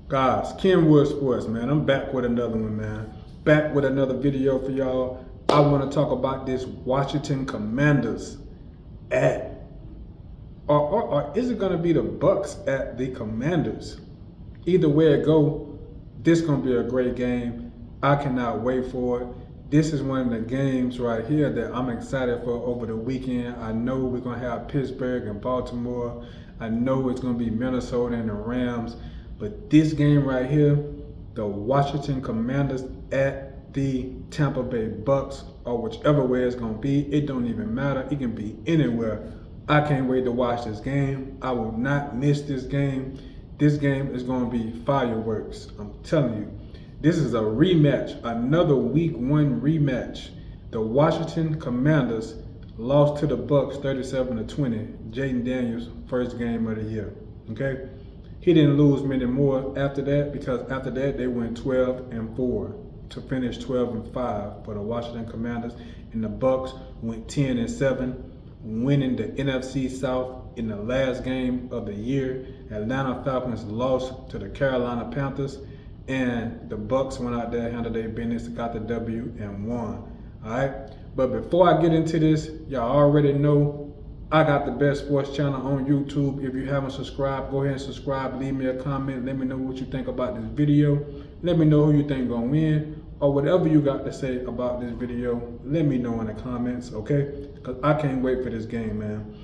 Guys, Kenwood Sports, man. I'm back with another one, man. Back with another video for y'all. I want to talk about this Washington Commanders at, or is it going to be the Bucks at the Commanders? Either way it go, this going to be a great game. I cannot wait for it. This is one of the games right here that I'm excited for over the weekend. I know we're going to have Pittsburgh and Baltimore. I know it's going to be Minnesota and the Rams. But this game right here, the Washington Commanders at the Tampa Bay Bucks, or whichever way it's going to be, it don't even matter. It can be anywhere. I can't wait to watch this game. I will not miss this game. This game is going to be fireworks. I'm telling you. This is a rematch, another week one rematch. The Washington Commanders lost to the Bucks 37-20. Jayden Daniels' first game of the year. Okay? He didn't lose many more after that, because after that they went 12-4 to finish 12-5 for the Washington Commanders, and the Bucks went 10-7, winning the NFC South in the last game of the year. Atlanta Falcons lost to the Carolina Panthers, and the Bucks went out there, handled their business, got the W, and won. All right, but before I get into this, y'all already know I got the best sports channel on YouTube. If you haven't subscribed, go ahead and subscribe. Leave me a comment. Let me know what you think about this video. Let me know who you think gonna win, or whatever you got to say about this video. Let me know in the comments, okay? Because I can't wait for this game, man.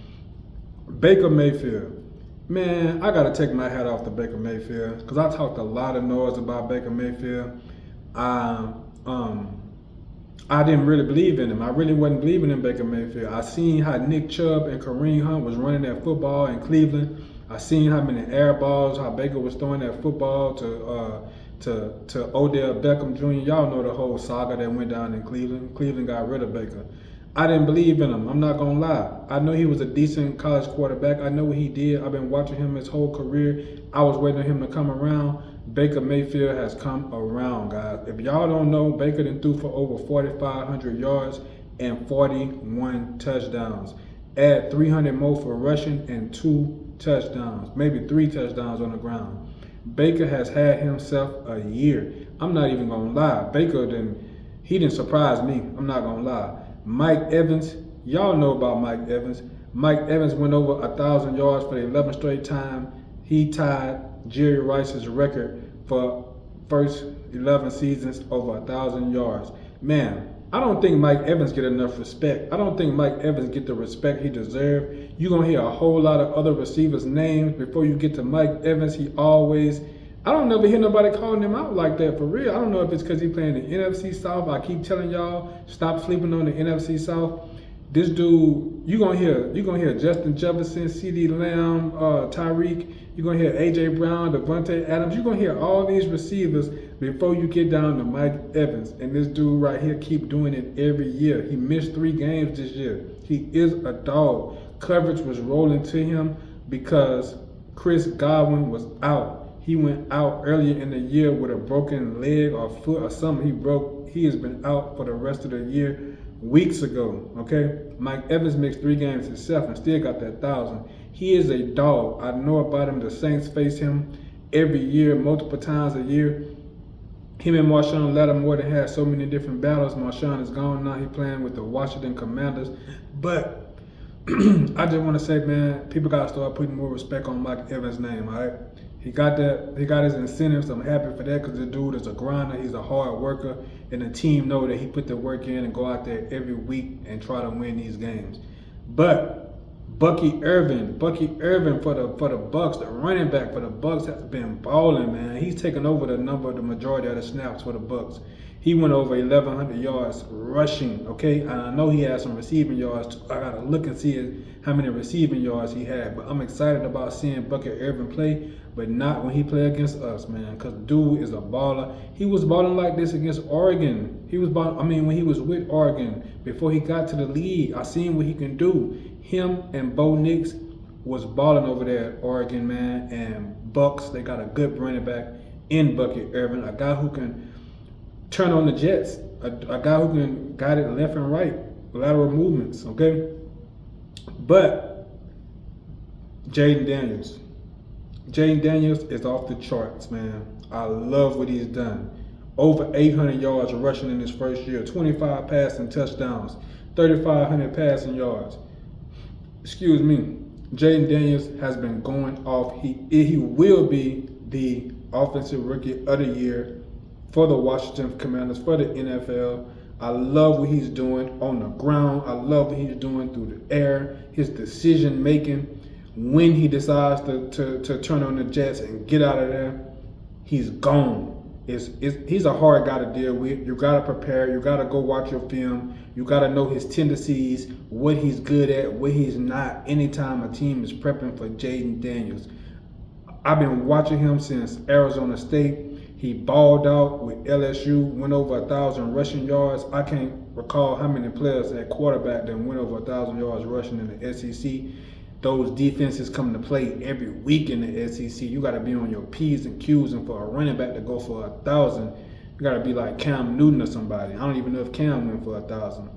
Baker Mayfield. Man, I gotta take my hat off to Baker Mayfield, because I talked a lot of noise about Baker Mayfield. I didn't really believe in him. I really wasn't believing in Baker Mayfield. I seen how Nick Chubb and Kareem Hunt was running that football in Cleveland. I seen how many air balls, how Baker was throwing that football to Odell Beckham Jr. Y'all know the whole saga that went down in Cleveland. Cleveland got rid of Baker. I didn't believe in him. I'm not gonna lie. I know he was a decent college quarterback. I know what he did. I've been watching him his whole career. I was waiting on him to come around. Baker Mayfield has come around, guys. If y'all don't know, Baker done threw for over 4,500 yards and 41 touchdowns. Add 300 more for rushing and 2 touchdowns, maybe 3 touchdowns on the ground. Baker has had himself a year. I'm not even gonna lie. Baker didn't surprise me. I'm not gonna lie. Mike Evans, y'all know about Mike Evans. Mike Evans went over 1,000 yards for the 11th straight time. He tied Jerry Rice's record for first 11 seasons over 1,000 yards. Man, I don't think Mike Evans get enough respect. I don't think Mike Evans get the respect he deserves. You're going to hear a whole lot of other receivers' names before you get to Mike Evans. I don't never hear nobody calling him out like that for real. I don't know if it's because he playing the NFC South. I keep telling y'all, stop sleeping on the NFC South. This dude, you're gonna hear Justin Jefferson, CD Lamb, Tyreek. You're gonna hear AJ Brown, Devontae Adams. You're gonna hear all these receivers before you get down to Mike Evans. And this dude right here keep doing it every year. He missed 3 games this year. He is a dog. Coverage was rolling to him because Chris Godwin was out. He went out earlier in the year with a broken leg or foot or something he broke. He has been out for the rest of the year weeks ago, okay? Mike Evans mixed 3 games himself and still got that 1,000. He is a dog. I know about him. The Saints face him every year, multiple times a year. Him and Marshawn Lattimore had so many different battles. Marshawn is gone now. He's playing with the Washington Commanders. But I just want to say, man, people got to start putting more respect on Mike Evans' name, all right? He got his incentives. I'm happy for that, because the dude is a grinder. He's a hard worker, and the team know that he put the work in and go out there every week and try to win these games. But Bucky Irvin for the Bucks, the running back for the Bucks, has been balling, man. He's taken over the majority of the snaps for the Bucks. He went over 1,100 yards rushing, okay? And I know he had some receiving yards too. I got to look and see how many receiving yards he had. But I'm excited about seeing Bucky Irvin play, but not when he play against us, man, because dude is a baller. He was balling like this against Oregon. When he was with Oregon, before he got to the league, I seen what he can do. Him and Bo Nix was balling over there at Oregon, man. And Bucks, they got a good running back in Bucky Irvin, a guy who can turn on the jets, a guy who can guide it left and right, lateral movements, okay? But Jayden Daniels. Jayden Daniels is off the charts, man. I love what he's done. Over 800 yards rushing in his first year, 25 passing touchdowns, 3,500 passing yards. Excuse me. Jayden Daniels has been going off. He will be the offensive rookie of the year for the Washington Commanders, for the NFL. I love what he's doing on the ground. I love what he's doing through the air. His decision making, when he decides to turn on the jets and get out of there, he's gone. He's a hard guy to deal with. You got to prepare. You got to go watch your film. You got to know his tendencies, what he's good at, what he's not, anytime a team is prepping for Jayden Daniels. I've been watching him since Arizona State. He balled out with LSU, went over 1,000 rushing yards. I can't recall how many players at quarterback that went over 1,000 yards rushing in the SEC. Those defenses come to play every week in the SEC. You got to be on your P's and Q's, and for a running back to go for 1,000, you got to be like Cam Newton or somebody. I don't even know if Cam went for 1,000.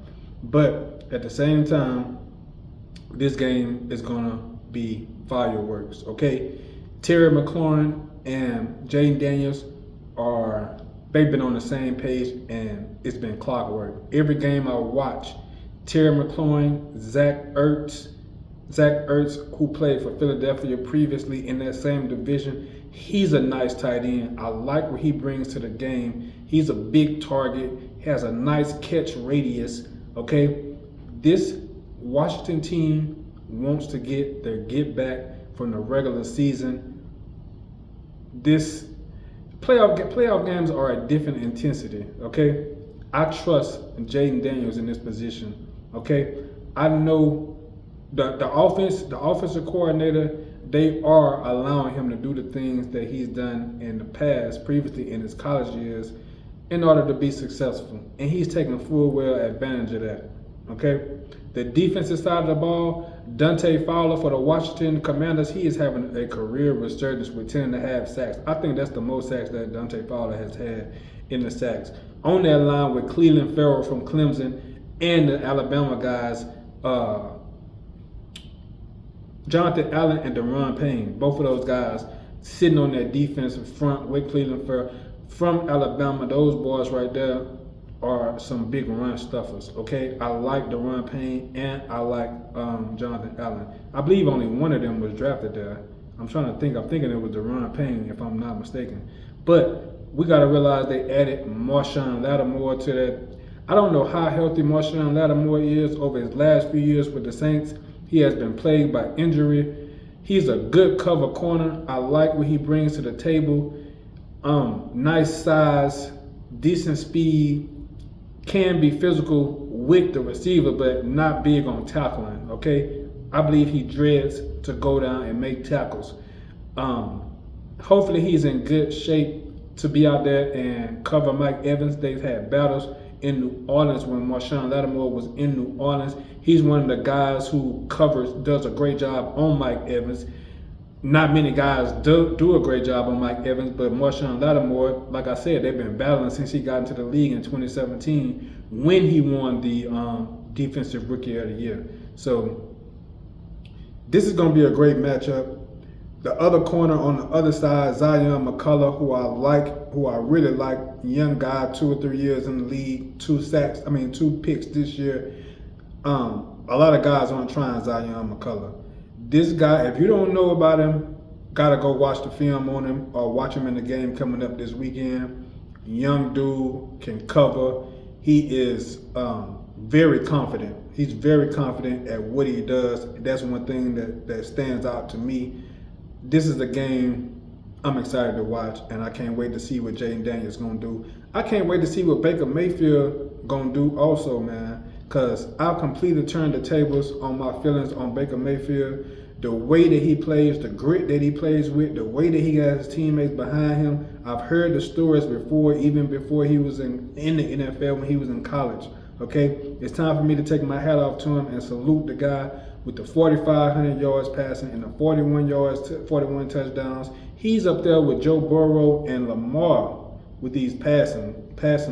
But at the same time, this game is going to be fireworks, okay? Terry McLaurin and Jayden Daniels they've been on the same page, and it's been clockwork. Every game I watch, Terry McLaurin, Zach Ertz, who played for Philadelphia previously in that same division, he's a nice tight end. I like what he brings to the game. He's a big target, has a nice catch radius, okay? This Washington team wants to get their get back from the regular season. This playoff games are a different intensity, okay? I trust Jayden Daniels in this position, okay? I know the offensive coordinator, they are allowing him to do the things that he's done in the past, previously in his college years, in order to be successful. And he's taking full well advantage of that, okay? The defensive side of the ball, Dante Fowler for the Washington Commanders, he is having a career resurgence with 10.5 sacks. I think that's the most sacks that Dante Fowler has had in the sacks. On that line with Cleveland Farrell from Clemson and the Alabama guys, Jonathan Allen and Deron Payne, both of those guys sitting on that defensive front with Cleveland Farrell. From Alabama, those boys right there are some big run stuffers, okay? I like Deron Payne and I like Jonathan Allen. I believe only one of them was drafted there. I'm thinking it was Deron Payne, if I'm not mistaken. But we got to realize they added Marshawn Lattimore to that. I don't know how healthy Marshawn Lattimore is over his last few years with the Saints. He has been plagued by injury. He's a good cover corner. I like what he brings to the table. Nice size, decent speed, can be physical with the receiver, but not big on tackling, okay? I believe he dreads to go down and make tackles. Hopefully he's in good shape to be out there and cover Mike Evans. They've had battles in New Orleans when Marshawn Lattimore was in New Orleans. He's one of the guys who does a great job on Mike Evans. Not many guys do a great job on Mike Evans, but Marshawn Lattimore, like I said, they've been battling since he got into the league in 2017 when he won the Defensive Rookie of the Year. So this is going to be a great matchup. The other corner on the other side, Zion McCullough, who I really like, young guy, 2 or 3 years in the league, 2 picks this year. A lot of guys aren't trying Zion McCullough. This guy, if you don't know about him, gotta go watch the film on him or watch him in the game coming up this weekend. Young dude, can cover. He is very confident. He's very confident at what he does. That's one thing that stands out to me. This is a game I'm excited to watch, and I can't wait to see what Jayden Daniels gonna do. I can't wait to see what Baker Mayfield gonna do also, man. Because I've completely turned the tables on my feelings on Baker Mayfield. The way that he plays, the grit that he plays with, the way that he got his teammates behind him. I've heard the stories before, even before he was in the NFL when he was in college. Okay? It's time for me to take my hat off to him and salute the guy with the 4,500 yards passing and the 41 touchdowns. He's up there with Joe Burrow and Lamar with these passing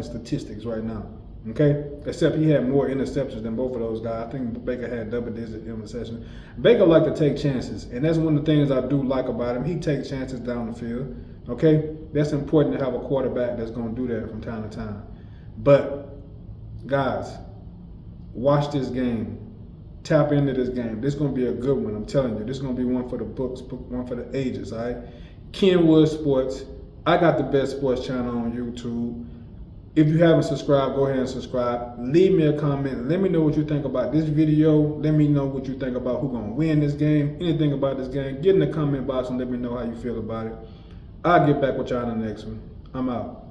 statistics right now. Okay, except he had more interceptions than both of those guys. I think Baker had double-digit interceptions. Baker like to take chances, and that's one of the things I do like about him. He takes chances down the field. Okay, that's important to have a quarterback that's going to do that from time to time. But guys, watch this game. Tap into this game. This is going to be a good one. I'm telling you, this is going to be one for the books, one for the ages. All right, Kenwood Sports. I got the best sports channel on YouTube. If you haven't subscribed, go ahead and subscribe. Leave me a comment. Let me know what you think about this video. Let me know what you think about who's going to win this game. Anything about this game. Get in the comment box and let me know how you feel about it. I'll get back with y'all in the next one. I'm out.